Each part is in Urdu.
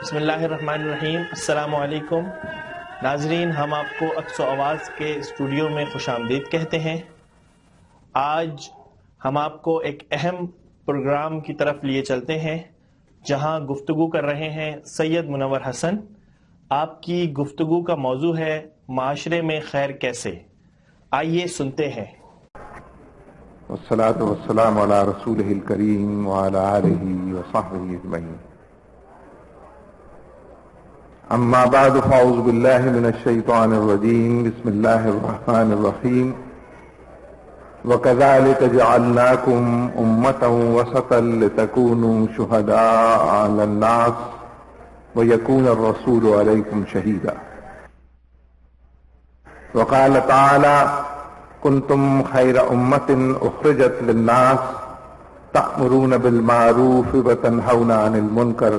بسم اللہ الرحمن الرحیم۔ السلام علیکم ناظرین، ہم آپ کو عکس و آواز کے اسٹوڈیو میں خوش آمدید کہتے ہیں۔ آج ہم آپ کو ایک اہم پروگرام کی طرف لیے چلتے ہیں جہاں گفتگو کر رہے ہیں سید منور حسن۔ آپ کی گفتگو کا موضوع ہے معاشرے میں خیر کیسے۔ آئیے سنتے ہیں۔ والصلاة والسلام على رسوله الكريم وعلى آله وصحبه أجمعين، أما بعد فأعوذ بالله من الشيطان الرجيم، بسم الله الرحمن الرحيم، وكذلك جعلناكم أمة وسطا لتكونوا شهداء على الناس ويكون الرسول عليكم شهيدا، وقال تعالى كنتم خير أمة أخرجت للناس تأمرون بالمعروف وتنهون عن المنكر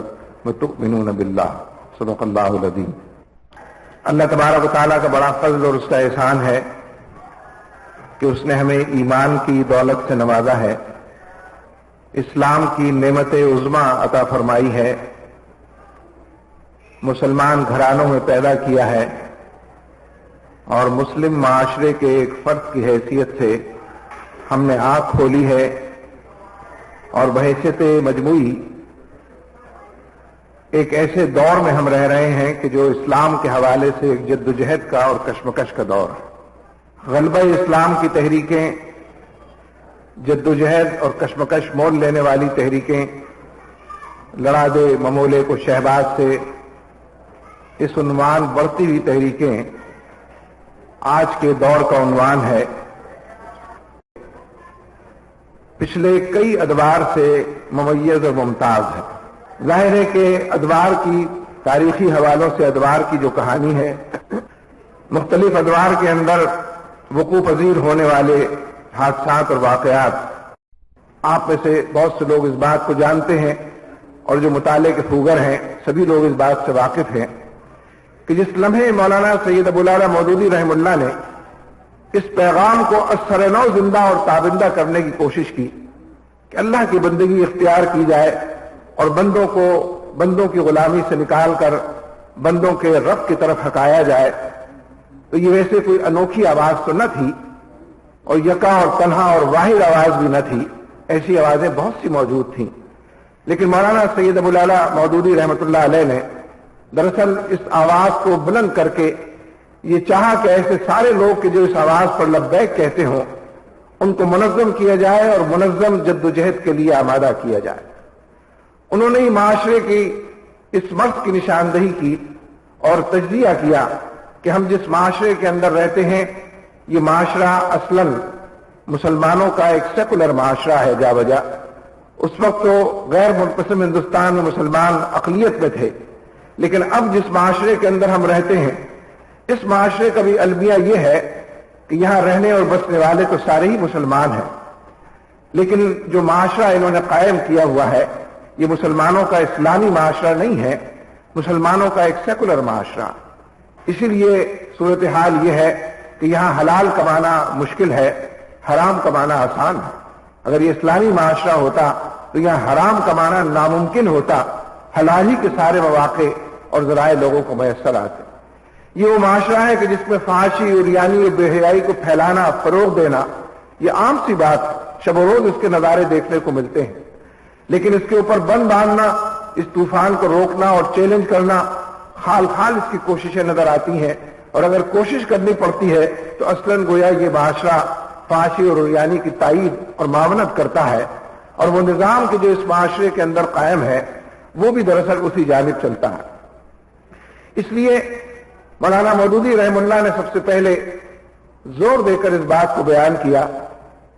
وتؤمنون بالله، صدق اللہ العظیم۔ اللہ تبارک و تعالیٰ کا بڑا فضل اور اس کا احسان ہے کہ اس نے ہمیں ایمان کی دولت سے نوازا ہے، اسلام کی نعمت عظمیٰ عطا فرمائی ہے، مسلمان گھرانوں میں پیدا کیا ہے اور مسلم معاشرے کے ایک فرد کی حیثیت سے ہم نے آنکھ کھولی ہے اور بحیثیت مجموعی ایک ایسے دور میں ہم رہ رہے ہیں کہ جو اسلام کے حوالے سے ایک جدوجہد کا اور کشمکش کا دور ہے۔ غلبہ اسلام کی تحریکیں، جدوجہد اور کشمکش مول لینے والی تحریکیں، لڑا دے ممولے کو شہباز سے، اس عنوان بڑھتی ہوئی تحریکیں آج کے دور کا عنوان ہے۔ پچھلے کئی ادوار سے ممیز اور ممتاز ہے۔ ظاہر ہے کہ ادوار کی تاریخی حوالوں سے ادوار کی جو کہانی ہے، مختلف ادوار کے اندر وقوع پذیر ہونے والے حادثات اور واقعات، آپ میں سے بہت سے لوگ اس بات کو جانتے ہیں اور جو مطالعے کے خوگر ہیں سبھی لوگ اس بات سے واقف ہیں کہ جس لمحے مولانا سید ابو الاعلیٰ مودودی رحمہ اللہ نے اس پیغام کو اثر نو زندہ اور تابندہ کرنے کی کوشش کی کہ اللہ کی بندگی اختیار کی جائے اور بندوں کو بندوں کی غلامی سے نکال کر بندوں کے رب کی طرف ہٹایا جائے، تو یہ ویسے کوئی انوکھی آواز تو نہ تھی اور یکا اور تنہا اور واحد آواز بھی نہ تھی، ایسی آوازیں بہت سی موجود تھیں، لیکن مولانا سید ابو الاعلیٰ مودودی رحمۃ اللہ علیہ نے دراصل اس آواز کو بلند کر کے یہ چاہا کہ ایسے سارے لوگ کہ جو اس آواز پر لبیک کہتے ہوں ان کو منظم کیا جائے اور منظم جدوجہد کے لیے آمادہ کیا جائے۔ انہوں نے معاشرے کی اس مرض کی نشاندہی کی اور تجزیہ کیا کہ ہم جس معاشرے کے اندر رہتے ہیں یہ معاشرہ اصلاً مسلمانوں کا ایک سیکولر معاشرہ ہے جا بجا۔ اس وقت تو غیر منقسم ہندوستان میں مسلمان اقلیت میں تھے، لیکن اب جس معاشرے کے اندر ہم رہتے ہیں اس معاشرے کا بھی المیہ یہ ہے کہ یہاں رہنے اور بسنے والے تو سارے ہی مسلمان ہیں، لیکن جو معاشرہ انہوں نے قائم کیا ہوا ہے یہ مسلمانوں کا اسلامی معاشرہ نہیں ہے، مسلمانوں کا ایک سیکولر معاشرہ۔ اسی لیے صورتحال یہ ہے کہ یہاں حلال کمانا مشکل ہے، حرام کمانا آسان ہے۔ اگر یہ اسلامی معاشرہ ہوتا تو یہاں حرام کمانا ناممکن ہوتا، حلال ہی کے سارے مواقع اور ذرائع لوگوں کو میسر آتے۔ یہ وہ معاشرہ ہے کہ جس میں فحاشی، عریانی اور بے حیائی کو پھیلانا، فروغ دینا یہ عام سی بات، شب و روز اس کے نظارے دیکھنے کو ملتے ہیں، لیکن اس کے اوپر بند باندھنا، اس طوفان کو روکنا اور چیلنج کرنا، خال خال اس کی کوششیں نظر آتی ہیں، اور اگر کوشش کرنی پڑتی ہے تو اصلاً گویا یہ معاشرہ فحاشی اور عریانی کی تائید اور معاونت کرتا ہے، اور وہ نظام کہ جو اس معاشرے کے اندر قائم ہے وہ بھی دراصل اسی جانب چلتا ہے۔ اس لیے مولانا مودودی رحمہ اللہ نے سب سے پہلے زور دے کر اس بات کو بیان کیا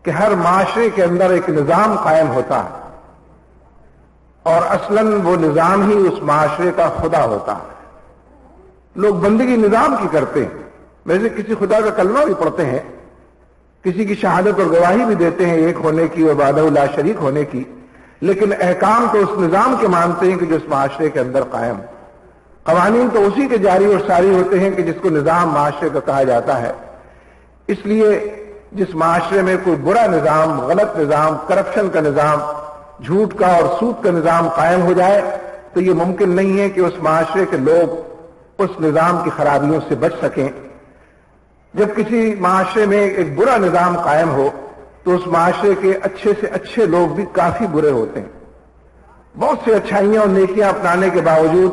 کہ ہر معاشرے کے اندر ایک نظام قائم ہوتا ہے اور اصلاً وہ نظام ہی اس معاشرے کا خدا ہوتا ہے۔ لوگ بندگی نظام کی کرتے ہیں، ویسے کسی خدا کا کلمہ بھی پڑھتے ہیں، کسی کی شہادت اور گواہی بھی دیتے ہیں ایک ہونے کی اور وحدہ لا شریک ہونے کی، لیکن احکام تو اس نظام کے مانتے ہیں کہ جو اس معاشرے کے اندر قائم، قوانین تو اسی کے جاری اور ساری ہوتے ہیں کہ جس کو نظام معاشرے کا کہا جاتا ہے۔ اس لیے جس معاشرے میں کوئی برا نظام، غلط نظام، کرپشن کا نظام، جھوٹ کا اور سود کا نظام قائم ہو جائے تو یہ ممکن نہیں ہے کہ اس معاشرے کے لوگ اس نظام کی خرابیوں سے بچ سکیں۔ جب کسی معاشرے میں ایک برا نظام قائم ہو تو اس معاشرے کے اچھے سے اچھے لوگ بھی کافی برے ہوتے ہیں، بہت سی اچھائیاں اور نیکیاں اپنانے کے باوجود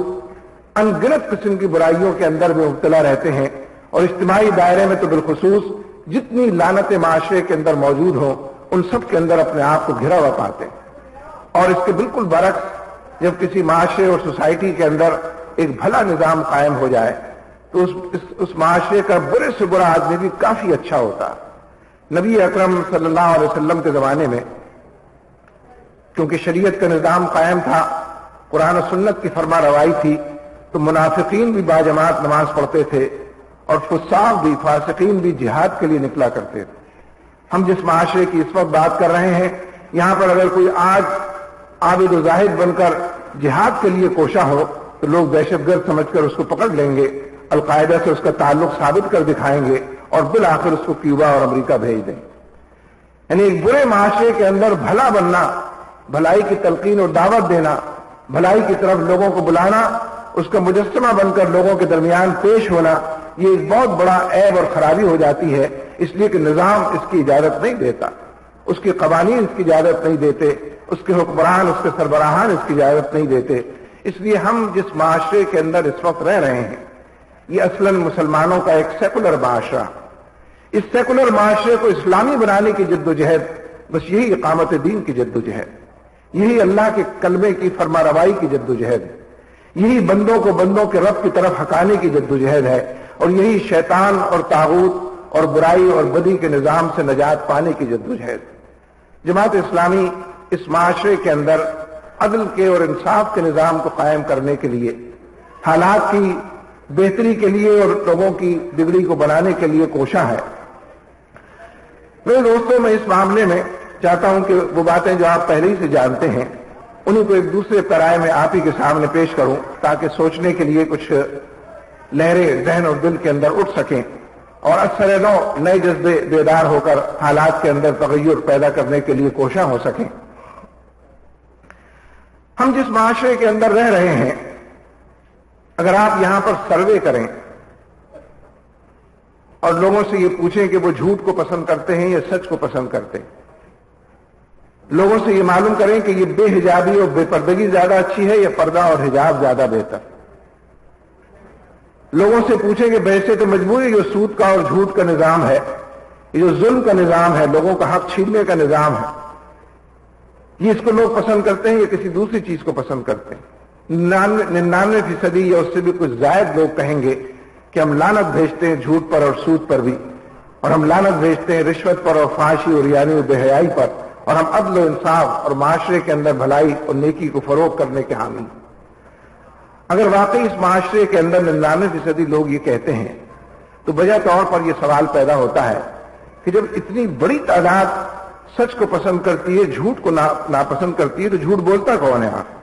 ان گنت قسم کی برائیوں کے اندر میں مبتلا رہتے ہیں، اور اجتماعی دائرے میں تو بالخصوص جتنی لعنتیں معاشرے کے اندر موجود ہوں ان سب کے اندر اپنے آپ کو گھرا ہوا پاتے ہیں۔ اور اس کے بالکل برعکس جب کسی معاشرے اور سوسائٹی کے اندر ایک بھلا نظام قائم ہو جائے تو اس معاشرے کا برے سے برا آدمی بھی کافی اچھا ہوتا۔ نبی اکرم صلی اللہ علیہ وسلم کے زمانے میں کیونکہ شریعت کا نظام قائم تھا، قرآن و سنت کی فرما روائی تھی، تو منافقین بھی باجماعت نماز پڑھتے تھے اور فساق بھی، فاسقین بھی جہاد کے لیے نکلا کرتے تھے۔ ہم جس معاشرے کی اس وقت بات کر رہے ہیں، یہاں پر اگر کوئی آج عابد و زاہد بن کر جہاد کے لیے کوشاں ہو تو لوگ دہشت گرد سمجھ کر اس کو پکڑ لیں گے، القاعدہ سے اس کا تعلق ثابت کر دکھائیں گے اور بالآخر اس کو کیوبا اور امریکہ بھیج دیں۔ یعنی ایک برے معاشرے کے اندر بھلا بننا، بھلائی کی تلقین اور دعوت دینا، بھلائی کی طرف لوگوں کو بلانا، اس کا مجسمہ بن کر لوگوں کے درمیان پیش ہونا، یہ ایک بہت بڑا عیب اور خرابی ہو جاتی ہے، اس لیے کہ نظام اس کی اجازت نہیں دیتا، اس کے قوانین اس کی اجازت نہیں دیتے، اس کے حکمران، اس کے سربراہان اس کی اجازت نہیں دیتے۔ اس لیے ہم جس معاشرے کے اندر اس وقت رہ رہے ہیں یہ اصلاً مسلمانوں کا ایک سیکولر معاشرہ، اس سیکولر معاشرے کو اسلامی بنانے کی جد و جہد، بس یہی اقامت دین کی جد و جہد، یہی اللہ کے کلمے کی فرما روائی کی جد و جہد ہے، یہی بندوں کو بندوں کے رب کی طرف ہٹانے کی جد و جہد ہے، اور یہی شیطان اور طاغوت اور برائی اور بدی کے نظام سے نجات پانے کی جد و جہد۔ جماعت اسلامی اس معاشرے کے اندر عدل کے اور انصاف کے نظام کو قائم کرنے کے لیے، حالات کی بہتری کے لیے اور لوگوں کی بگڑی کو بنانے کے لیے کوشاں ہے۔ میرے دوستوں، میں اس معاملے میں چاہتا ہوں کہ وہ باتیں جو آپ پہلے ہی سے جانتے ہیں انہیں کو ایک دوسرے پیرائے میں آپ ہی کے سامنے پیش کروں تاکہ سوچنے کے لیے کچھ لہریں ذہن اور دل کے اندر اٹھ سکیں اور اثر نو نئے جذبے بیدار ہو کر حالات کے اندر تغیر پیدا کرنے کے لیے کوشاں ہو سکیں۔ ہم جس معاشرے کے اندر رہ رہے ہیں، اگر آپ یہاں پر سروے کریں اور لوگوں سے یہ پوچھیں کہ وہ جھوٹ کو پسند کرتے ہیں یا سچ کو پسند کرتے ہیں، لوگوں سے یہ معلوم کریں کہ یہ بے حجابی اور بے پردگی زیادہ اچھی ہے یا پردہ اور حجاب زیادہ بہتر، لوگوں سے پوچھیں کہ بحیثیت مجبوری جو سود کا اور جھوٹ کا نظام ہے، یہ جو ظلم کا نظام ہے، لوگوں کا حق چھیننے کا نظام ہے، یہ اس کو لوگ پسند کرتے ہیں یا کسی دوسری چیز کو پسند کرتے ہیں؟ 99% یا اس سے بھی کچھ زائد لوگ کہیں گے کہ ہم لعنت بھیجتے ہیں جھوٹ پر اور سود پر بھی، اور ہم لعنت بھیجتے ہیں رشوت پر اور فحاشی اور یعنی و بے حیائی پر، اور ہم عدل و انصاف اور معاشرے کے اندر بھلائی اور نیکی کو فروغ کرنے کے حامی۔ اگر واقعی اس معاشرے کے اندر 99% لوگ یہ کہتے ہیں تو بجا طور پر یہ سوال پیدا ہوتا ہے کہ جب اتنی بڑی تعداد سچ کو پسند کرتی ہے، جھوٹ کو ناپسند کرتی ہے، تو جھوٹ بولتا کون ہے آپ؟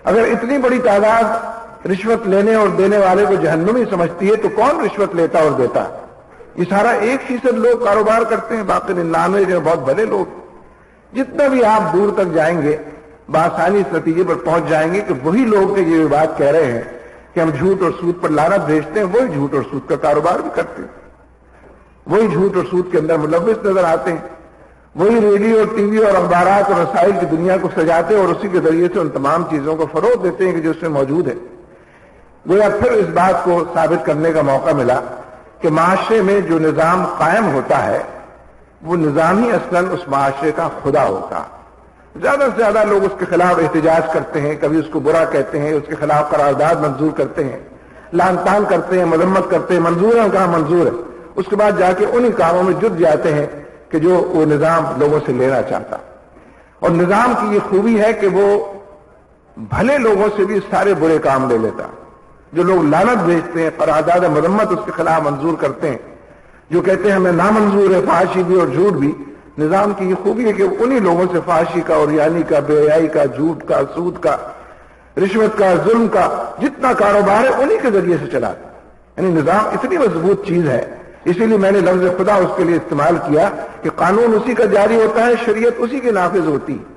اگر اتنی بڑی تعداد رشوت لینے اور دینے والے کو جہنمی سمجھتی ہے تو کون رشوت لیتا اور دیتا؟ یہ سارا 1% لوگ کاروبار کرتے ہیں، باقی 99 جو بہت بڑے لوگ۔ جتنا بھی آپ دور تک جائیں گے بآسانی اس نتیجے پر پہنچ جائیں گے کہ وہی لوگ کہ یہ بات کہہ رہے ہیں کہ ہم جھوٹ اور سود پر لعنت بھیجتے ہیں، وہی جھوٹ اور سود کا کاروبار بھی کرتے ہیں، وہی جھوٹ اور سود کے اندر ملوث نظر آتے ہیں، وہی ریڈیو اور ٹی وی اور اخبارات اور رسائل کی دنیا کو سجاتے اور اسی کے ذریعے سے ان تمام چیزوں کو فروغ دیتے ہیں کہ جو اس میں موجود ہے۔ گویا پھر اس بات کو ثابت کرنے کا موقع ملا کہ معاشرے میں جو نظام قائم ہوتا ہے وہ نظام ہی اصلاً اس معاشرے کا خدا ہوتا۔ زیادہ سے زیادہ لوگ اس کے خلاف احتجاج کرتے ہیں، کبھی اس کو برا کہتے ہیں، اس کے خلاف قرارداد منظور کرتے ہیں، لعن طعن کرتے ہیں، مذمت کرتے ہیں، منظور ہے کہاں منظور ہے، اس کے بعد جا کے انہی کاموں میں جٹ جاتے ہیں کہ جو وہ نظام لوگوں سے لینا چاہتا۔ اور نظام کی یہ خوبی ہے کہ وہ بھلے لوگوں سے بھی سارے برے کام لے لیتا۔ جو لوگ لعنت بھیجتے ہیں، قرارداد مذمت اس کے خلاف منظور کرتے ہیں، جو کہتے ہیں ہمیں نامنظور ہے فحاشی بھی اور جھوٹ بھی، نظام کی یہ خوبی ہے کہ انہی لوگوں سے فحاشی کا اور یعنی کا، بے حیائی کا، جھوٹ کا، سود کا، رشوت کا، ظلم کا جتنا کاروبار ہے انہی کے ذریعے سے چلاتا۔ یعنی نظام اتنی مضبوط چیز ہے، اسی لیے میں نے لفظ خدا اس کے لیے استعمال کیا کہ قانون اسی کا جاری ہوتا ہے، شریعت اسی کی نافذ ہوتی ہے۔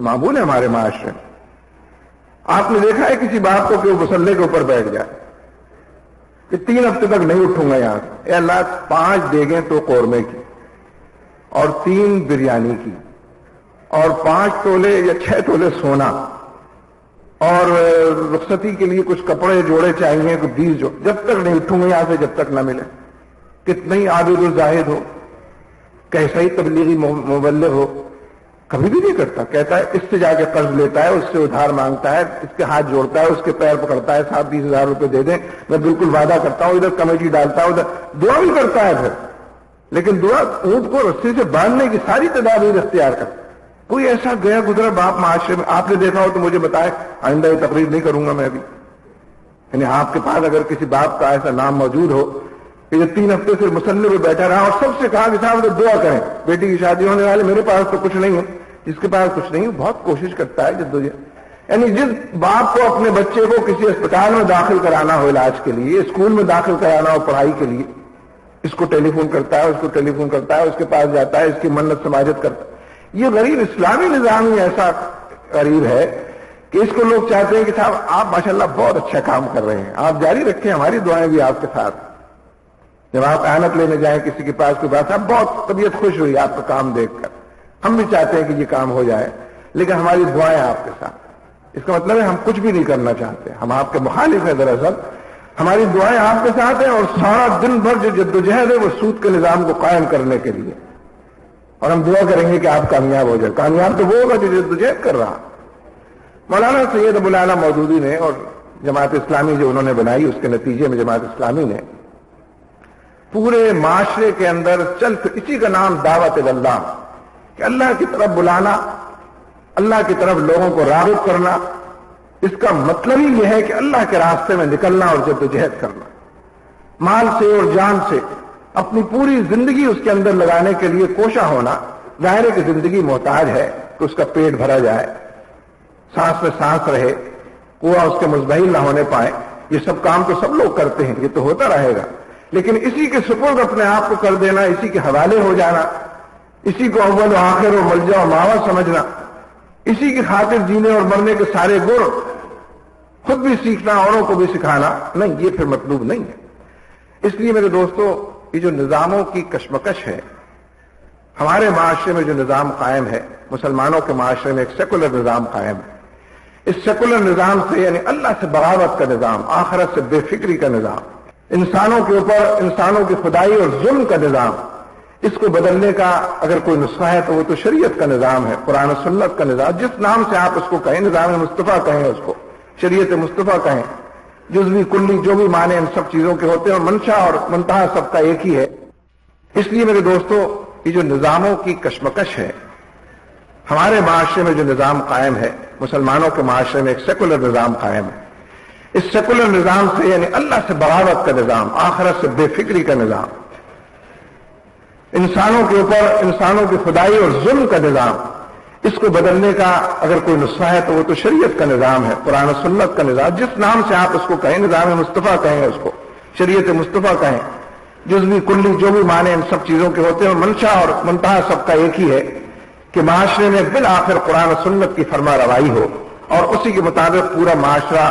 تو معمول ہے ہمارے معاشرے میں. آپ نے دیکھا ہے کسی باپ کو کہ وہ مسلح کے اوپر بیٹھ جائے کہ 3 ہفتے تک نہیں اٹھوں گا یہاں سے. اے اللہ 5 دیگیں تو قورمے کی اور 3 بریانی کی اور 5 تولے یا 6 تولے سونا اور رخصتی کے لیے کچھ کپڑے جوڑے چاہیے, کچھ 20 جو, جب تک نہیں اٹھوں گا یہاں سے جب تک نہ ملے. کتنا ہی عابد الزاہد ہو, کیسا ہی تبلیغی مبلغ ہو, کبھی بھی نہیں کرتا. کہتا ہے اس سے جا کے قرض لیتا ہے, اس سے ادھار مانگتا ہے, اس کے ہاتھ جوڑتا ہے, اس کے پیر پکڑتا ہے, 20,000 روپے دے دیں, میں بالکل وعدہ کرتا ہوں, ادھر کمیٹی ڈالتا ہوں, ادھر دعا بھی کرتا ہے پھر. لیکن دعا اونٹ کو رسی سے باندھنے کی ساری تدابیر اختیار کرتا. کوئی ایسا گیا گزرا باپ معاشرے میں آپ نے دیکھا ہو تو مجھے بتائے, آئندہ یہ تقریر نہیں کروں گا میں ابھی. یعنی آپ کے پاس اگر کسی باپ کا ایسا نام موجود ہو کہ یہ 3 ہفتے سے مسلح پہ بیٹھا رہا اور سب سے کہا کہ صاحب دعا کریں, بیٹی کی شادی ہونے والے, میرے پاس تو کچھ نہیں ہے, جس کے پاس کچھ نہیں بہت کوشش کرتا ہے جدوجہد. یعنی جس باپ کو اپنے بچے کو کسی اسپتال میں داخل کرانا ہو علاج کے لیے, اسکول میں داخل کرانا ہو پڑھائی کے لیے, اس کو ٹیلی فون کرتا ہے, اس کو ٹیلی فون کرتا ہے, اس کے پاس جاتا ہے, اس کی منت سماجت کرتا ہے. یہ غریب اسلامی نظام ہی ایسا غریب ہے کہ اس کو لوگ چاہتے ہیں کہ صاحب آپ ماشاءاللہ بہت اچھا کام کر رہے ہیں, آپ جاری رکھیں, ہماری دعائیں بھی آپ کے ساتھ. جب آپ اعانت لینے جائیں کسی کے پاس کوئی بات, صاحب بہت طبیعت خوش ہوئی آپ کا کام دیکھ کر, ہم بھی چاہتے ہیں کہ یہ کام ہو جائے, لیکن ہماری دعائیں آپ کے ساتھ. اس کا مطلب ہے ہم کچھ بھی نہیں کرنا چاہتے, ہم آپ کے مخالف ہیں. دراصل ہماری دعائیں آپ کے ساتھ ہیں اور سارا دن بھر جو جدوجہد ہے وہ سود کے نظام کو قائم کرنے کے لیے, اور ہم دعا کریں گے کہ آپ کامیاب ہو جائے. کامیاب تو وہ ہوگا جو جدوجہد کر رہا. مولانا سید ابو الاعلی مودودی نے اور جماعت اسلامی جو انہوں نے بنائی, اس کے نتیجے میں جماعت اسلامی نے پورے معاشرے کے اندر اسی کا نام دعوت اللہ, کہ اللہ کی طرف بلانا, اللہ کی طرف لوگوں کو راغب کرنا. اس کا مطلب ہی یہ ہے کہ اللہ کے راستے میں نکلنا اور جدوجہد کرنا, مال سے اور جان سے اپنی پوری زندگی اس کے اندر لگانے کے لیے کوشاں ہونا. ظاہر ہے کہ زندگی محتاج ہے کہ اس کا پیٹ بھرا جائے, سانس میں سانس رہے, کنواں اس کے مزبحیل نہ ہونے پائے. یہ سب کام تو سب لوگ کرتے ہیں, یہ تو ہوتا رہے گا, لیکن اسی کے سپرد اپنے آپ کو کر دینا, اسی کے حوالے ہو جانا, اسی کو اول و آخر و ملجا و ماوا سمجھنا, اسی کی خاطر جینے اور مرنے کے سارے گر خود بھی سیکھنا, اوروں کو بھی سکھانا, نہیں, یہ پھر مطلوب نہیں ہے. اس لیے میرے دوستو, یہ جو نظاموں کی کشمکش ہے, ہمارے معاشرے میں جو نظام قائم ہے, مسلمانوں کے معاشرے میں ایک سیکولر نظام قائم ہے. اس سیکولر نظام سے یعنی اللہ سے بغاوت کا نظام, آخرت سے بے فکری کا نظام, انسانوں کے اوپر انسانوں کی خدائی اور ظلم کا نظام, اس کو بدلنے کا اگر کوئی نسخہ ہے تو وہ تو شریعت کا نظام ہے, قرآن و سنت کا نظام. جس نام سے آپ اس کو کہیں, نظام مصطفیٰ کہیں, اس کو شریعت مصطفیٰ کہیں, جزوی کلی جو بھی معنی ان سب چیزوں کے ہوتے ہیں, اور منشا اور منتہا سب کا ایک ہی ہے. اس لیے میرے دوستو, یہ جو نظاموں کی کشمکش ہے, ہمارے معاشرے میں جو نظام قائم ہے, مسلمانوں کے معاشرے میں ایک سیکولر نظام قائم ہے. اس سیکولر نظام سے یعنی اللہ سے بغاوت کا نظام, آخرت سے بے فکری کا نظام, انسانوں کے اوپر انسانوں کی خدائی اور ظلم کا نظام, اس کو بدلنے کا اگر کوئی نسخہ ہے تو وہ تو شریعت کا نظام ہے, قرآن و سنت کا نظام. جس نام سے آپ اس کو کہیں, نظام مصطفیٰ کہیں, اس کو شریعت مصطفیٰ کہیں, جزوی کلی جو بھی معنی ان سب چیزوں کے ہوتے ہیں, اور منشا اور منتہا سب کا ایک ہی ہے کہ معاشرے میں بالآخر قرآن و سنت کی فرما روائی ہو, اور اسی کے مطابق پورا معاشرہ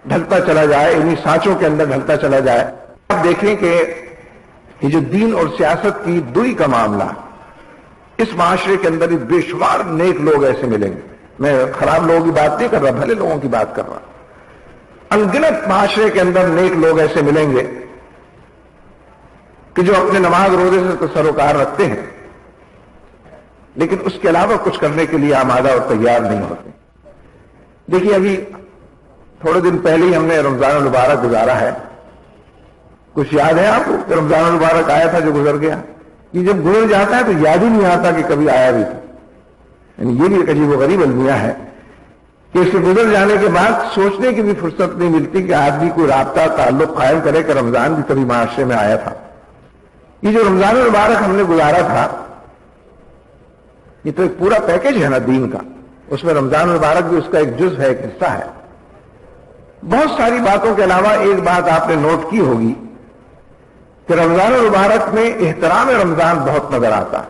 ڈھلتا چلا جائے, انہی سانچوں کے اندر ڈھلتا چلا جائے. آپ دیکھیں کہ یہ جو دین اور سیاست کی دوری کا معاملہ, اس معاشرے کے اندر بے شمار نیک لوگ ایسے ملیں گے. میں خراب لوگوں کی بات نہیں کر رہا, بھلے لوگوں کی بات کر رہا. انگنت معاشرے کے اندر نیک لوگ ایسے ملیں گے کہ جو اپنے نماز روزے سے سروکار رکھتے ہیں, لیکن اس کے علاوہ کچھ کرنے کے لیے آمادہ اور تیار نہیں ہوتے. دیکھیے, ابھی تھوڑے دن پہلے ہی ہم نے رمضان المبارک گزارا ہے. کچھ یاد ہے آپ کو کہ رمضان المبارک آیا تھا جو گزر گیا؟ یہ جب گزر جاتا ہے تو یاد ہی نہیں آتا کہ کبھی آیا بھی تھا. یعنی یہ بھی ایک عجیب و غریب المیہ ہے کہ اس سے گزر جانے کے بعد سوچنے کی بھی فرصت نہیں ملتی کہ آدمی کوئی رابطہ تعلق قائم کرے کہ رمضان بھی کبھی معاشرے میں آیا تھا. یہ جو رمضان المبارک ہم نے گزارا تھا, یہ تو ایک پورا پیکج ہے نا دین کا. اس میں رمضان المبارک بھی اس کا ایک جز ہے, ایک حصہ ہے. بہت ساری باتوں کے علاوہ ایک بات آپ نے نوٹ کی ہوگی کہ رمضان المبارک میں احترام رمضان بہت نظر آتا ہے.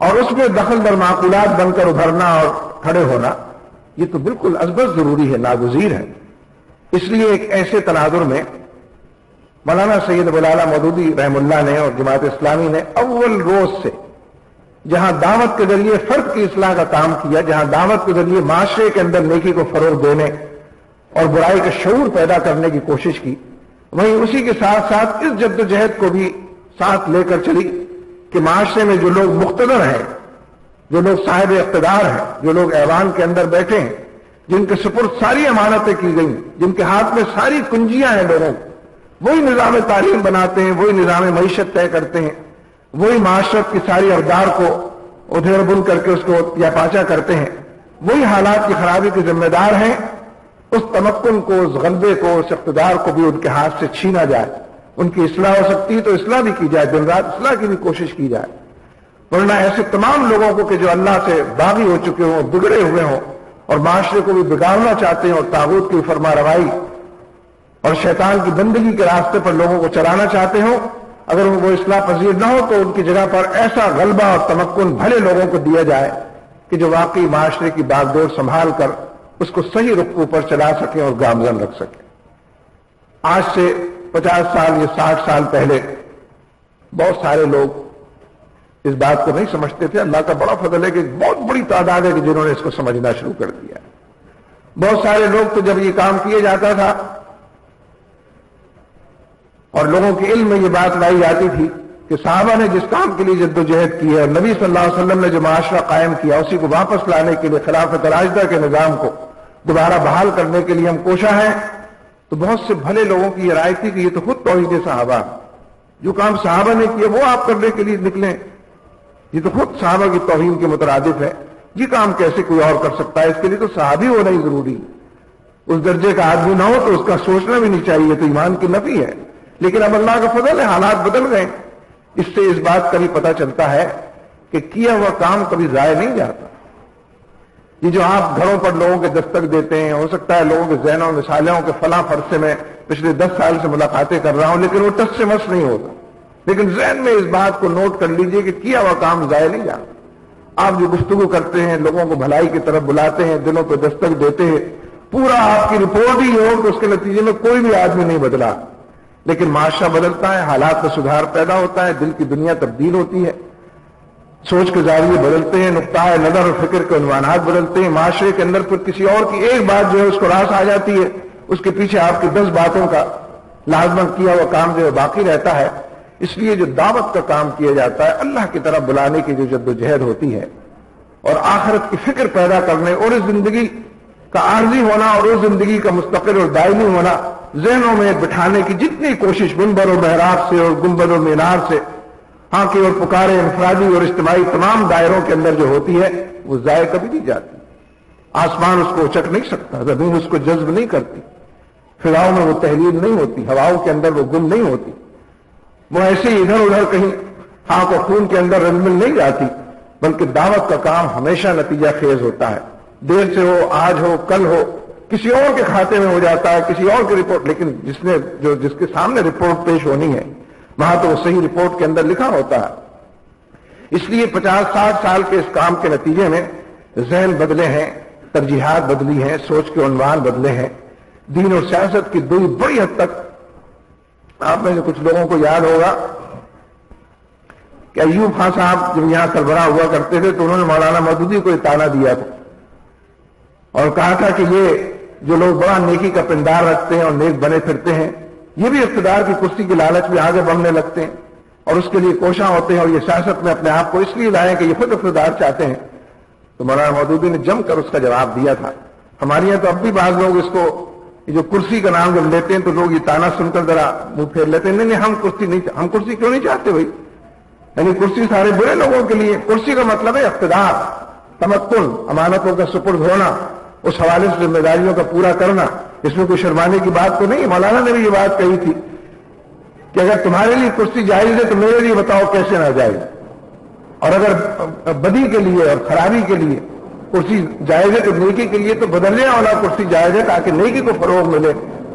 اور اس میں دخل در معقولات بن کر ابھرنا اور کھڑے ہونا، یہ تو بالکل ازبز ضروری ہے، ناگزیر ہے۔ اس لیے ایک ایسے تناظر میں مولانا سید ابو الاعلیٰ مودودی رحم اللہ نے اور جماعت اسلامی نے اول روز سے جہاں دعوت کے ذریعے فرد کی اصلاح کا کام کیا، جہاں دعوت کے ذریعے معاشرے کے اندر نیکی کو فروغ دینے اور برائی کا شعور پیدا کرنے کی کوشش کی، وہیں اسی کے ساتھ ساتھ اس جدوجہد کو بھی ساتھ لے کر چلی کہ معاشرے میں جو لوگ مقتدر ہیں، جو لوگ صاحب اقتدار ہیں، جو لوگ ایوان کے اندر بیٹھے ہیں، جن کے سپرد ساری امانتیں کی گئیں، جن کے ہاتھ میں ساری کنجیاں ہیں لوگوں، وہی نظام تعلیم بناتے ہیں، وہی نظام معیشت طے کرتے ہیں، وہی معاشرت کی ساری اقدار کو ادھیڑ بن کر کے اس کو یا پاچا کرتے ہیں، وہی حالات کی خرابی کے ذمہ دار ہیں۔ اس تمکن کو، اس غلبے کو، اس اقتدار کو بھی ان کے ہاتھ سے چھینا جائے۔ ان کی اصلاح ہو سکتی ہے تو اصلاح بھی کی جائے، دن رات اصلاح کی بھی کوشش کی جائے، ورنہ ایسے تمام لوگوں کو کہ جو اللہ سے باغی ہو چکے ہوں، بگڑے ہوئے ہوں اور معاشرے کو بھی بگاڑنا چاہتے ہیں اور طاغوت کی فرما روائی اور شیطان کی بندگی کے راستے پر لوگوں کو چلانا چاہتے ہوں، اگر وہ اصلاح پذیر نہ ہو تو ان کی جگہ پر ایسا غلبہ اور تمکن بھلے لوگوں کو دیا جائے کہ جو واقعی معاشرے کی باغ ڈور سنبھال کر اس کو صحیح رخ پر چلا سکیں اور گامزن رکھ سکیں۔ آج سے 50 سال یا 60 سال پہلے بہت سارے لوگ اس بات کو نہیں سمجھتے تھے۔ اللہ کا بڑا فضل ہے کہ بہت بڑی تعداد ہے کہ جنہوں نے اس کو سمجھنا شروع کر دیا۔ بہت سارے لوگ تو جب یہ کام کیا جاتا تھا اور لوگوں کے علم میں یہ بات لائی جاتی تھی کہ صحابہ نے جس کام کے لیے جدوجہد کی ہے اور نبی صلی اللہ علیہ وسلم نے جو معاشرہ قائم کیا اسی کو واپس لانے کے لیے، خلافت راشدہ کے نظام کو دوبارہ بحال کرنے کے لیے ہم کوشاں ہیں، تو بہت سے بھلے لوگوں کی یہ رائے تھی کہ یہ تو خود توحید صحابہ، جو کام صحابہ نے کیا وہ آپ کرنے کے لیے نکلیں، یہ تو خود صحابہ کی توہین کے مترادف ہے، یہ کام کیسے کوئی اور کر سکتا ہے؟ اس کے لیے تو صحابی ہونا ہی ضروری ہے، اس درجے کا آدمی نہ ہو تو اس کا سوچنا بھی نہیں چاہیے، تو ایمان کی نفی ہے۔ لیکن اب اللہ کا فضل ہے، حالات بدل گئے، اس سے اس بات کا بھی پتہ چلتا ہے کہ کیا ہوا کام کبھی ضائع نہیں جاتا۔ یہ جو آپ گھروں پر لوگوں کے دستک دیتے ہیں، ہو سکتا ہے لوگوں کے ذہنوں میں سالوں کے فلاں فرض سے میں پچھلے 10 سال سے ملاقاتیں کر رہا ہوں لیکن وہ ٹس سے مس نہیں ہوتا، لیکن ذہن میں اس بات کو نوٹ کر لیجئے کہ کیا ہوا کام ضائع نہیں جاتا۔ آپ جو گفتگو کرتے ہیں، لوگوں کو بھلائی کی طرف بلاتے ہیں، دلوں پہ دستک دیتے ہیں، پورا آپ کی رپورٹ ہی ہو کہ اس کے نتیجے میں کوئی بھی آدمی نہیں بدلا، لیکن معاشرہ بدلتا ہے، حالات میں سدھار پیدا ہوتا ہے، دل کی دنیا تبدیل ہوتی ہے، سوچ کے زاویے بدلتے ہیں، نقطہ نظر اور فکر کے عنوانات بدلتے ہیں، معاشرے کے اندر پھر کسی اور کی ایک بات جو ہے اس کو راس آ جاتی ہے، اس کے پیچھے آپ کی 10 باتوں کا لازمن کیا ہوا کام جو ہے باقی رہتا ہے۔ اس لیے جو دعوت کا کام کیا جاتا ہے، اللہ کی طرف بلانے کی جو جدوجہد ہوتی ہے اور آخرت کی فکر پیدا کرنے اور اس زندگی کا عارضی ہونا اور اس زندگی کا مستقل اور دائمی ہونا ذہنوں میں بٹھانے کی جتنی کوشش منبر و محراب سے اور گنبد و مینار سے ہانکے اور پکارے انفرادی اور اجتماعی تمام دائروں کے اندر جو ہوتی ہے وہ ضائع کبھی نہیں جاتی۔ آسمان اس کو اچک نہیں سکتا، زمین اس کو جذب نہیں کرتی، فضاؤں میں وہ تحلیل نہیں ہوتی، ہواؤں کے اندر وہ گم نہیں ہوتی، وہ ایسے ہی ادھر ادھر کہیں خاک و خون کے اندر رنگمل نہیں جاتی، بلکہ دعوت کا کام ہمیشہ نتیجہ خیز ہوتا ہے، دیر سے ہو، آج ہو، کل ہو، کسی اور کے کھاتے میں ہو جاتا ہے، کسی اور کی رپورٹ، لیکن جس کے سامنے رپورٹ پیش ہونی ہے وہاں تو وہ صحیح رپورٹ کے اندر لکھا ہوتا ہے۔ اس لیے 50-60 سال کے اس کام کے نتیجے میں ذہن بدلے ہیں، ترجیحات بدلی ہیں، سوچ کے عنوان بدلے ہیں، دین اور سیاست کی دوری بڑی حد تک آپ میں سے کچھ لوگوں کو یاد ہوگا کہ ایوب خان صاحب جب یہاں سربراہ ہوا کرتے تھے تو انہوں نے مولانا مودودی کو تانا دیا تھا اور کہا تھا کہ یہ جو لوگ بڑا نیکی کا پندار رکھتے ہیں اور نیک بنے پھرتے ہیں یہ بھی اقتدار کی کرسی کی لالچ میں آگے بڑھنے لگتے ہیں اور اس کے لیے کوشاں ہوتے ہیں اور یہ سیاست میں اپنے آپ کو اس لیے لائیں کہ یہ خود اقتدار چاہتے ہیں۔ تو مولانا مودودی نے جم کر اس کا جواب دیا تھا۔ ہمارے یہاں تو اب بھی بعض لوگ اس کو جو کرسی کا نام جب لیتے ہیں تو لوگ یہ تانا سن کر ذرا منہ پھیر لیتے ہیں، نہیں ہم کرسی کیوں نہیں چاہتے بھائی، یعنی کرسی سارے برے لوگوں کے لیے، کرسی کا مطلب ہے اقتدار، تمکن، امانتوں کا سپرد ہونا، اس حوالے سے ذمہ داریوں کا پورا کرنا، اس میں کوئی شرمانے کی بات تو نہیں۔ مولانا نے بھی یہ بات کہی تھی کہ اگر تمہارے لیے کرسی جائز ہے تو میرے لیے بتاؤ کیسے نہ جائز، اور اگر بدی کے لیے اور خرابی کے لیے کرسی جائز ہے تو نیکی کے لیے تو بدلنے والا کرسی جائز ہے تاکہ نیکی کو فروغ ملے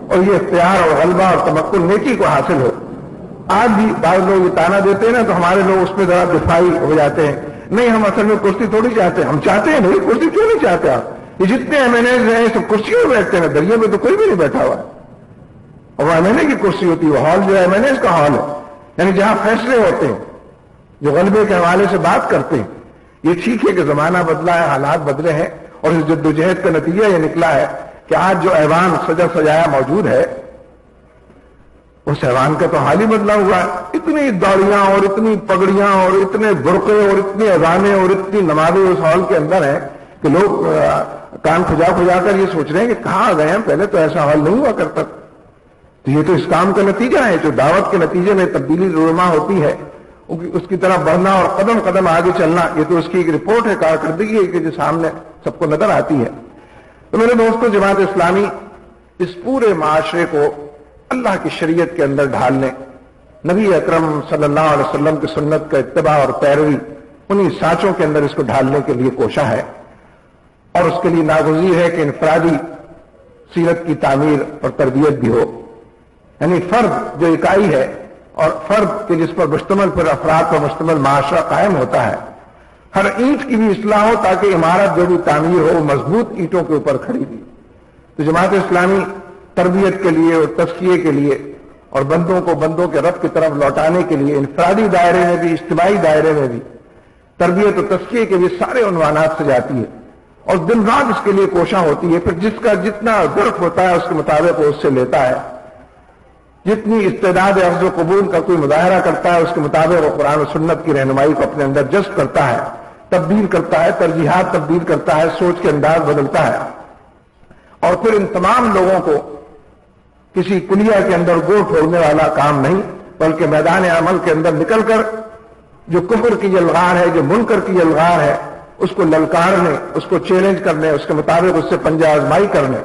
اور یہ اختیار اور غلبہ اور تمکن نیکی کو حاصل ہو۔ آج بھی بعض لوگ یہ تانا دیتے ہیں نا تو ہمارے لوگ اس پہ ذرا دفاعی ہو جاتے ہیں، نہیں ہم اصل میں کرسی تھوڑی چاہتے ہیں. ہم چاہتے ہیں نہیں کرسی کیوں نہیں چاہتے آپ؟ یہ جتنے MNAs ہیں سب کرسیوں میں بیٹھتے ہیں, دریا میں تو کوئی بھی نہیں بیٹھا ہوا. اور وہ MNA کی کرسی ہوتی ہے, وہ ہال جو ہے MNAs کا ہال ہے, یعنی جہاں فیصلے ہوتے ہیں, جو غلبے کے حوالے سے بات کرتے ہیں. یہ ٹھیک ہے کہ زمانہ بدلا ہے, حالات بدلے ہیں, اور اس جدوجہد کا نتیجہ یہ نکلا ہے کہ آج جو ایوان سجا سجایا موجود ہے اس ایوان کا تو حال ہی بدلا ہوا ہے. اتنی دوڑیاں اور اتنی پگڑیاں اور اتنے برقعے اور اتنی اذانیں اور اتنی نمازیں اس ہال کے اندر ہیں کہ لوگ کان کھجا کھجا کر یہ سوچ رہے ہیں کہ کہاں آ گئے ہیں, پہلے تو ایسا ہال نہیں ہوا کرتا. تو یہ تو اس کام کا نتیجہ ہے, جو دعوت کے نتیجے میں تبدیلی رونما ہوتی ہے اس کی طرح بڑھنا اور قدم قدم آگے چلنا. یہ تو اس کی ایک رپورٹ ہے, کارکردگی ہے کہ جو سامنے سب کو نظر آتی ہے. تو میرے دوستوں, جماعت اسلامی اس پورے معاشرے کو اللہ کی شریعت کے اندر ڈھالنے, نبی اکرم صلی اللہ علیہ وسلم کی سنت کا اتباع اور پیروی, انہی سانچوں کے اندر اس کو ڈھالنے کے لیے کوشاں ہے. اور اس کے لیے ناگزیر ہے کہ انفرادی سیرت کی تعمیر اور تربیت بھی ہو, یعنی فرد جو اکائی ہے اور فرد کے جس پر مشتمل پھر افراد پر مشتمل معاشرہ قائم ہوتا ہے, ہر اینٹ کی بھی اصلاح ہو تاکہ عمارت جو بھی تعمیر ہو مضبوط اینٹوں کے اوپر کھڑی بھی. تو جماعت اسلامی تربیت کے لیے اور تزکیے کے لیے اور بندوں کو بندوں کے رب کی طرف لوٹانے کے لیے انفرادی دائرے میں بھی اجتماعی دائرے میں بھی تربیت و تزکیے کے بھی سارے عنوانات سے جاتی ہے, اور دن رات اس کے لیے کوشاں ہوتی ہے. پھر جس کا جتنا ظرف ہوتا ہے اس کے مطابق وہ اس سے لیتا ہے, جتنی استعداد اخذ و قبول کا کوئی مظاہرہ کرتا ہے اس کے مطابق وہ قرآن و سنت کی رہنمائی کو اپنے اندر جذب کرتا ہے, تبدیل کرتا ہے, ترجیحات تبدیل کرتا ہے, سوچ کے انداز بدلتا ہے. اور پھر ان تمام لوگوں کو کسی کلیہ کے اندر گو پھوڑنے والا کام نہیں, بلکہ میدان عمل کے اندر نکل کر جو کفر کی یلغار ہے, جو منکر کی یلغار ہے, اس کو للکارنے, اس کو چیلنج کرنے, اس کے مطابق اس سے پنجہ آزمائی کرنے.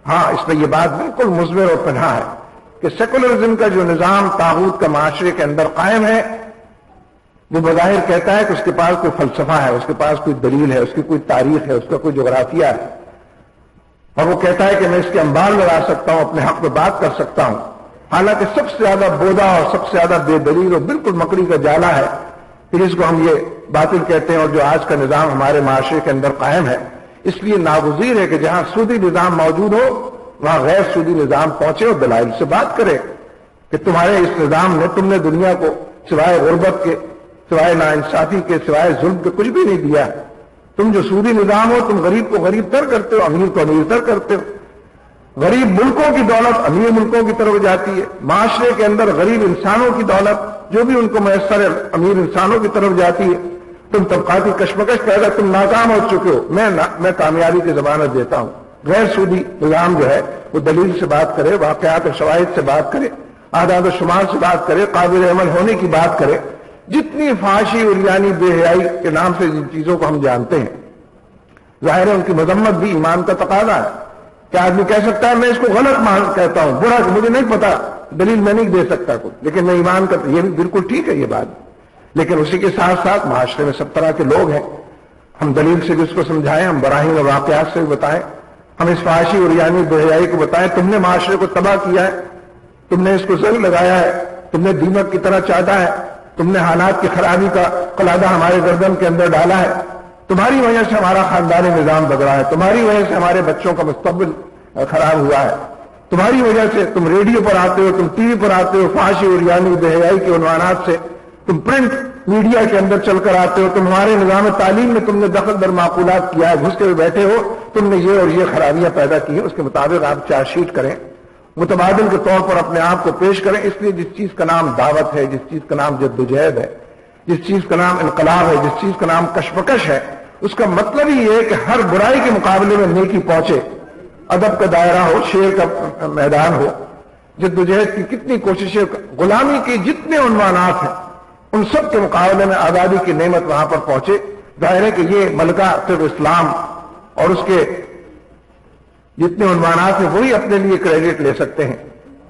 ہاں, اس میں یہ بات بالکل مضمر اور پنہا ہے کہ سیکولرزم کا جو نظام طاغوت کا معاشرے کے اندر قائم ہے وہ بظاہر کہتا ہے کہ اس کے پاس کوئی فلسفہ ہے, اس کے پاس کوئی دلیل ہے, اس کی کوئی تاریخ ہے, اس کا کوئی جغرافیہ ہے, اور وہ کہتا ہے کہ میں اس کے انبار لگا سکتا ہوں, اپنے حق میں بات کر سکتا ہوں. حالانکہ سب سے زیادہ بودا اور سب سے زیادہ بے دلیل اور بالکل مکڑی کا جالا ہے کہ جس کو ہم یہ باطل کہتے ہیں, اور جو آج کا نظام ہمارے معاشرے کے اندر قائم ہے. اس لیے ناگزیر ہے کہ جہاں سودی نظام موجود ہو وہاں غیر سودی نظام پہنچے اور دلائل سے بات کرے کہ تمہارے اس نظام نے, تم نے دنیا کو سوائے غربت کے, سوائے ناانصافی کے, سوائے ظلم کے کچھ بھی نہیں دیا. تم جو سودی نظام ہو تم غریب کو غریب تر کرتے ہو, امیر کو امیر تر کرتے ہو. غریب ملکوں کی دولت امیر ملکوں کی طرف جاتی ہے, معاشرے کے اندر غریب انسانوں کی دولت جو بھی ان کو میسر ہے امیر انسانوں کی طرف جاتی ہے. تم طبقاتی کشمکش پیدا, تم ناکام ہو چکے ہو. میں کامیابی کی ضمانت دیتا ہوں. غیر سودی نظام جو ہے وہ دلیل سے بات کرے, واقعات اور شواہد سے بات کرے, اعداد و شمار سے بات کرے, قابل عمل ہونے کی بات کرے. جتنی فحاشی اور یعنی بے حیائی کے نام سے جن چیزوں کو ہم جانتے ہیں, ظاہر ہے ان کی مذمت بھی ایمان کا تقاضا ہے. کیا آدمی کہہ سکتا ہے میں اس کو غلط کہتا ہوں, برا, مجھے نہیں پتا, دلیل میں نہیں دے سکتا کوئی, لیکن میں ایمان کا, یہ بھی بالکل ٹھیک ہے یہ بات. لیکن اسی کے ساتھ ساتھ معاشرے میں سب طرح کے لوگ ہیں, ہم دلیل سے بھی اس کو سمجھائیں, ہم براہین اور واقعات سے بھی بتائیں, ہم اس فحاشی اور یعنی بے حیائی کو بتائیں. تم نے معاشرے کو تباہ کیا ہے, تم نے اس کو زنگ لگایا ہے, تم نے دیمک کی طرح چاٹا ہے, تم نے حالات کی خرابی کا قلادہ ہمارے گردن کے اندر ڈالا ہے. تمہاری وجہ سے ہمارا خاندانی نظام بگڑا ہے, تمہاری وجہ سے ہمارے بچوں کا مستقبل خراب ہوا ہے, تمہاری وجہ سے تم ریڈیو پر آتے ہو, تم ٹی وی پر آتے ہو, فحاشی اور یعنی بے حیائی کے عنوانات سے, تم پرنٹ میڈیا کے اندر چل کر آتے ہو, تم ہمارے نظام تعلیم میں تم نے دخل در معقولات کیا ہے, گھس کے بیٹھے ہو, تم نے یہ اور یہ خرابیاں پیدا کی ہیں. اس کے مطابق آپ چارج شیٹ کریں, متبادل کے طور پر اپنے آپ کو پیش کریں. اس لیے جس چیز کا نام دعوت ہے, جس چیز کا نام جدوجہد ہے, جس چیز کا نام انقلاب ہے, جس چیز کا نام کشمکش ہے, اس کا مطلب ہی یہ ہے کہ ہر برائی کے مقابلے میں نیکی پہنچے, ادب کا دائرہ ہو, شعر کا میدان ہو. جدوجہد کی کتنی کوششیں, غلامی کے جتنے عنوانات ہیں ان سب کے مقابلے میں آزادی کی نعمت وہاں پر پہنچے. ظاہر ہے کہ یہ ملکہ صرف اسلام اور اس کے جتنے عنوانات ہیں وہی اپنے لیے کریڈٹ لے سکتے ہیں.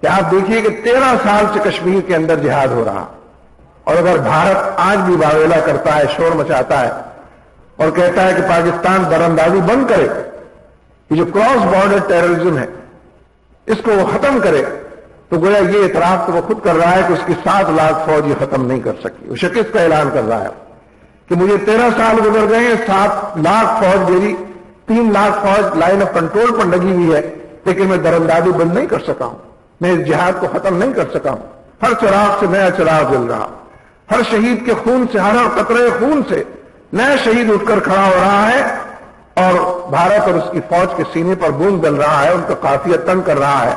کہ آپ دیکھیے کہ 13 سال سے کشمیر کے اندر جہاد ہو رہا, اور اگر بھارت آج بھی واویلا کرتا ہے, شور مچاتا ہے اور کہتا ہے کہ پاکستان براندازی بند کرے, یہ جو کراس بارڈر ٹیررزم ہے اس کو وہ ختم کرے, تو گویا یہ اعتراف تو وہ خود کر رہا ہے کہ اس کی 7 لاکھ فوج یہ ختم نہیں کر سکی, وہ شکست کا اعلان کر رہا ہے. کہ مجھے 13 سال گزر گئے ہیں، 7 لاکھ فوج میری، 3 لاکھ فوج لائن آف کنٹرول پر لگی ہوئی ہے، لیکن میں دراندازی بند نہیں کر سکا ہوں، میں اس جہاد کو ختم نہیں کر سکا ہوں۔ ہر چراغ سے نیا چراغ جل رہا، ہر شہید کے خون سے، ہر قطرے خون سے نیا شہید اٹھ کر کھڑا ہو رہا ہے، اور بھارت اور اس کی فوج کے سینے پر بوند ڈل رہا ہے، ان کا قافیہ تنگ کر رہا ہے،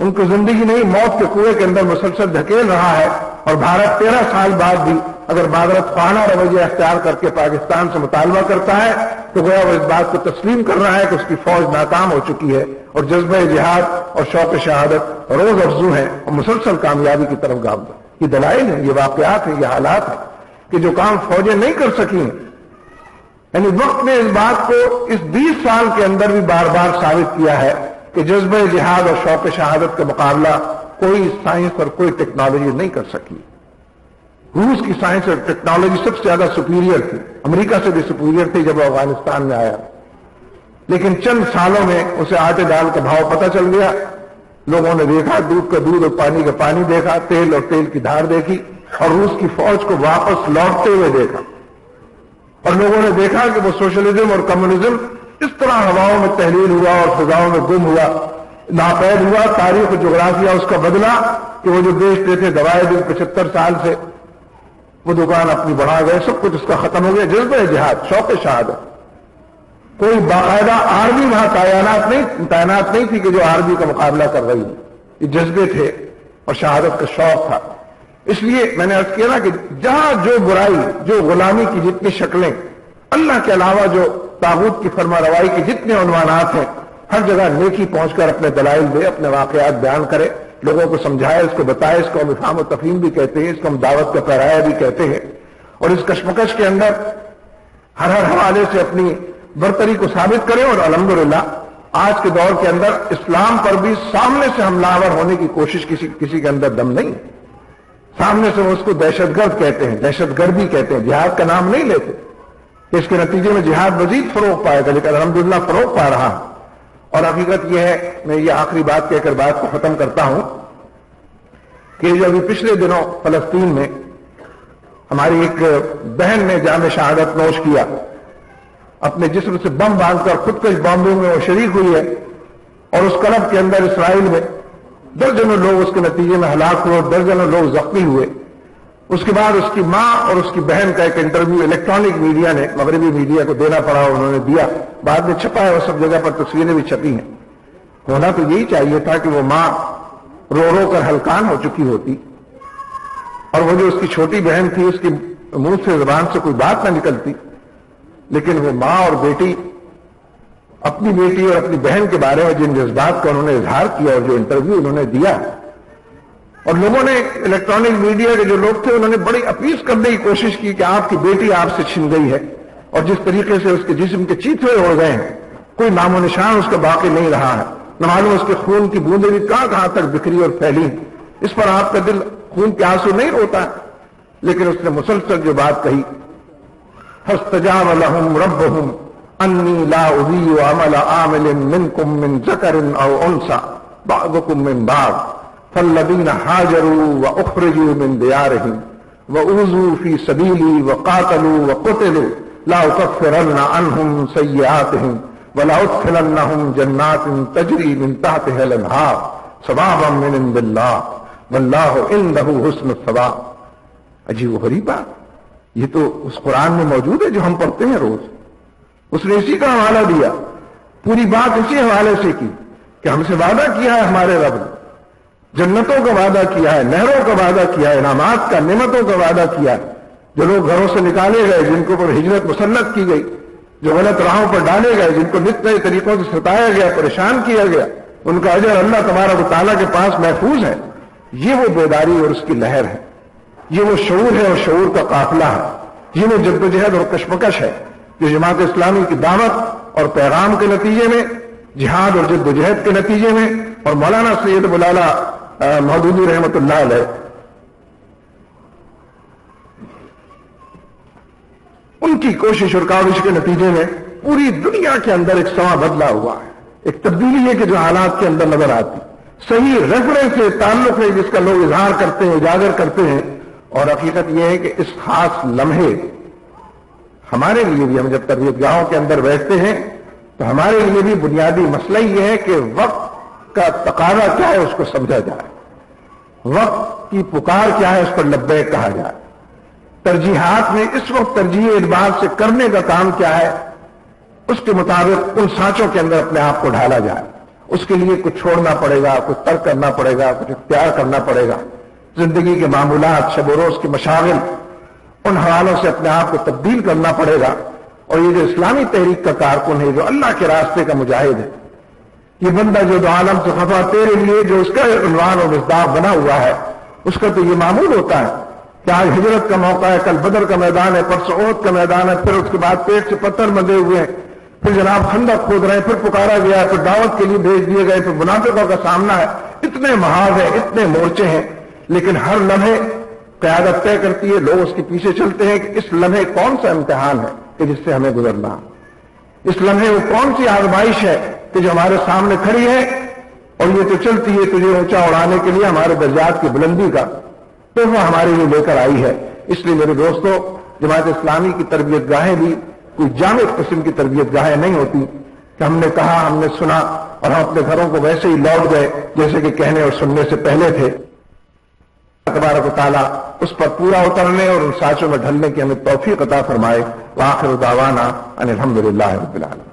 ان کو زندگی نہیں موت کے کنویں کے اندر مسلسل دھکیل رہا ہے۔ اور بھارت 13 سال بعد بھی اگر معذرت خواہانہ رویہ اختیار کر کے پاکستان سے مطالبہ کرتا ہے تو گویا وہ اس بات کو تسلیم کر رہا ہے کہ اس کی فوج ناکام ہو چکی ہے، اور جذبہ جہاد اور شوق شہادت روز افزوں ہے اور مسلسل کامیابی کی طرف گامزن۔ یہ دلائل ہیں، یہ واقعات ہیں، یہ حالات ہیں کہ جو کام فوجیں نہیں کر سکیں، یعنی وقت نے اس بات کو اس 20 سال کے اندر بھی بار بار ثابت کیا ہے کہ جذبہ جہاد اور شوق شہادت کا مقابلہ کوئی سائنس اور کوئی ٹیکنالوجی نہیں کر سکی۔ روس کی سائنس اور ٹیکنالوجی سب سے زیادہ سپیریئر تھی، امریکہ سے بھی سپیریئر تھی جب وہ افغانستان میں آیا، لیکن چند سالوں میں اسے آٹے دال کا بھاؤ پتہ چل گیا، لوگوں نے دیکھا، دودھ کا دودھ اور پانی کا پانی دیکھا، تیل اور تیل کی دھار دیکھی، اور روس کی فوج کو واپس لوٹتے ہوئے دیکھا، اور لوگوں نے دیکھا کہ وہ سوشلزم اور کمیونزم اس طرح ہواؤں میں تحلیل ہوا اور فضاؤں میں گم ہوا، ناپید ہوا، تاریخ و جغرافیہ اس کا بدلا کہ وہ جو بیچتے تھے دوائے دن 75 سال سے، وہ دکان اپنی بڑھا گئے، سب کچھ اس کا ختم ہو گیا۔ جذبہ جہاد، شوق شہادت، کوئی باقاعدہ آرمی وہاں تعینات نہیں تھی کہ جو آرمی کا مقابلہ کر رہی ہے، یہ جذبے تھے اور شہادت کا شوق تھا۔ اس لیے میں نے عرض کیا نا کہ جہاں جو برائی، جو غلامی کی جتنی شکلیں، اللہ کے علاوہ جو طاغوت کی فرما روائی کے جتنے عنوانات ہیں، ہر جگہ نیکی پہنچ کر اپنے دلائل دے، اپنے واقعات بیان کرے، لوگوں کو سمجھائے، اس کو بتائے، اس کو ہم افہام و تفہیم بھی کہتے ہیں، اس کو ہم دعوت کا پیرایا بھی کہتے ہیں، اور اس کشمکش کے اندر ہر حوالے سے اپنی برتری کو ثابت کرے۔ اور الحمدللہ آج کے دور کے اندر اسلام پر بھی سامنے سے حملہ آور ہونے کی کوشش کسی کے اندر دم نہیں، سامنے سے وہ اس کو دہشت گرد کہتے ہیں، دہشت گردی کہتے ہیں، جہاد کا نام نہیں لیتے، اس کے نتیجے میں جہاد مزید فروغ پائے گا، لیکن الحمدللہ فروغ پا رہا ہے۔ اور حقیقت یہ ہے، میں یہ آخری بات کہہ کر بات کو ختم کرتا ہوں، کہ جو ابھی پچھلے دنوں فلسطین میں ہماری ایک بہن نے جام شہادت نوش کیا، اپنے جسم سے بم باندھ کر خودکش بامبنگ میں وہ شریک ہوئی ہے، اور اس کلب کے اندر اسرائیل میں درجنوں لوگ اس کے نتیجے میں ہلاک ہوئے، درجنوں لوگ زخمی ہوئے۔ اس کے بعد اس کی ماں اور اس کی بہن کا ایک انٹرویو الیکٹرانک میڈیا نے، مغربی میڈیا کو دینا پڑا، انہوں نے دیا، بعد میں چھپا ہے، اور سب جگہ پر تصویریں بھی چھپی ہیں۔ ہونا تو یہی چاہیے تھا کہ وہ ماں رو رو کر ہلکان ہو چکی ہوتی، اور وہ جو اس کی چھوٹی بہن تھی اس کی منہ سے زبان سے کوئی بات نہ نکلتی، لیکن وہ ماں اور بیٹی، اپنی بیٹی اور اپنی بہن کے بارے میں جن جذبات کا انہوں نے اظہار کیا اور جو انٹرویو انہوں نے دیا، اور لوگوں نے، الیکٹرانک میڈیا کے جو لوگ تھے، انہوں نے بڑی اپیل کرنے کی کوشش کی کہ آپ کی بیٹی آپ سے چھن گئی ہے، اور جس طریقے سے اس کے جسم کے چیتھڑے ہو گئے ہیں، کوئی نام و نشان اس کا باقی نہیں رہا ہے، نہ معلوم اس کے خون کی بوندیں بھی کہاں تک بکھری اور پھیلی، اس پر آپ کا دل خون کے آنسو نہیں روتا ہے۔ لیکن اس نے مسلسل جو بات کہی، فاستجاب لهم ربهم انی لا اضیع عمل عامل منکم من ذکر او انثى بعضکم من بعض فالذین هاجروا واخرجوا من دیارهم واوذوا فی سبیلی وقاتلوا وقتلوا لأکفرن عنهم سیئاتهم ولأدخلنهم جنات تجری من تحتها الانہار ثوابا من عند اللہ واللہ عنده حسن الثواب۔ عجیب و غریب بات، یہ تو اس قرآن میں موجود ہے جو ہم پڑھتے ہیں روز، اس نے اسی کا حوالہ دیا، پوری بات اسی حوالے سے کی کہ ہم سے وعدہ کیا ہے ہمارے رب نے، جنتوں کا وعدہ کیا ہے، نہروں کا وعدہ کیا ہے، انعامات کا، نعمتوں کا وعدہ کیا ہے۔ جو لوگ گھروں سے نکالے گئے، جن کو پر ہجرت مسلط کی گئی، جو غلط راہوں پر ڈالے گئے، جن کو نت نئے طریقوں سے ستایا گیا، پریشان کیا گیا، ان کا اجر اللہ تبارک و تعالیٰ کے پاس محفوظ ہے۔ یہ وہ بیداری اور اس کی لہر ہے، یہ وہ شعور ہے اور شعور کا قافلہ ہے، یہ وہ جدوجہد اور کشمکش ہے جو جماعت اسلامی کی دعوت اور پیغام کے نتیجے میں، جہاد اور جدوجہد کے نتیجے میں، اور مولانا سید مولانا مودودی رحمۃ اللہ علیہ ان کی کوشش اور کاوش کے نتیجے میں پوری دنیا کے اندر ایک سما بدلا ہوا ہے، ایک تبدیلی ہے کہ جو حالات کے اندر نظر آتی، صحیح ریفرنس سے تعلق ہے جس کا لوگ اظہار کرتے ہیں، اجاگر کرتے ہیں۔ اور حقیقت یہ ہے کہ اس خاص لمحے ہمارے لیے بھی ہم جب تربیت گاہوں کے اندر بیٹھتے ہیں تو ہمارے لیے بھی بنیادی مسئلہ یہ ہے کہ وقت کا تقاضا کیا ہے اس کو سمجھا جائے، وقت کی پکار کیا ہے اس پر لبیک کہا جائے، ترجیحات میں اس وقت ترجیح اعتبار سے کرنے کا کام کیا ہے اس کے مطابق ان سانچوں کے اندر اپنے آپ کو ڈھالا جائے۔ اس کے لیے کچھ چھوڑنا پڑے گا، کچھ ترک کرنا پڑے گا، کچھ اختیار کرنا پڑے گا، زندگی کے معمولات، شب و روز کے مشاغل، ان حوالوں سے اپنے آپ کو تبدیل کرنا پڑے گا۔ اور یہ جو اسلامی تحریک کا کارکن ہے، جو اللہ کے راستے کا مجاہد ہے، یہ بندہ جو دو عالم سے خفا تیرے لیے، جو اس کا عنوان و مصداق بنا ہوا ہے، اس کا تو یہ معمول ہوتا ہے کہ آج ہجرت کا موقع ہے، کل بدر کا میدان ہے، پرسوں احد کا میدان ہے، پھر اس کے بعد پیٹ سے پتھر بندھے ہوئے ہیں، پھر جناب خندق کھود رہے ہیں، پھر پکارا گیا، پھر دعوت کے لیے بھیج دیے گئے، پھر منافقوں کا سامنا ہے، اتنے محاذ ہیں، اتنے مورچے ہیں، لیکن ہر لمحے قیادت طے کرتی ہے، لوگ اس کے پیچھے چلتے ہیں کہ اس لمحے کون سا امتحان ہے کہ جس سے ہمیں گزرنا، اس لمحے وہ کون سی آزمائش ہے کہ جو ہمارے سامنے کھڑی ہے، اور یہ تو چلتی ہے تجھے اونچا اڑانے کے لیے ہمارے درجات کی بلندی کا تحفہ ہمارے لیے لے کر آئی ہے۔ اس لیے میرے دوستو، جماعت اسلامی کی تربیت گاہیں بھی کوئی جامع قسم کی تربیت گاہیں نہیں ہوتی کہ ہم نے کہا، ہم نے سنا اور ہم اپنے گھروں کو ویسے ہی لوٹ گئے جیسے کہ کہنے اور سننے سے پہلے تھے۔ تبارک و تعالیٰ اس پر پورا اترنے اور ان سانچوں میں ڈھلنے کی ہمیں توفیق عطا فرمائے۔ وآخر دعوانا ان الحمدللہ رب العالمین۔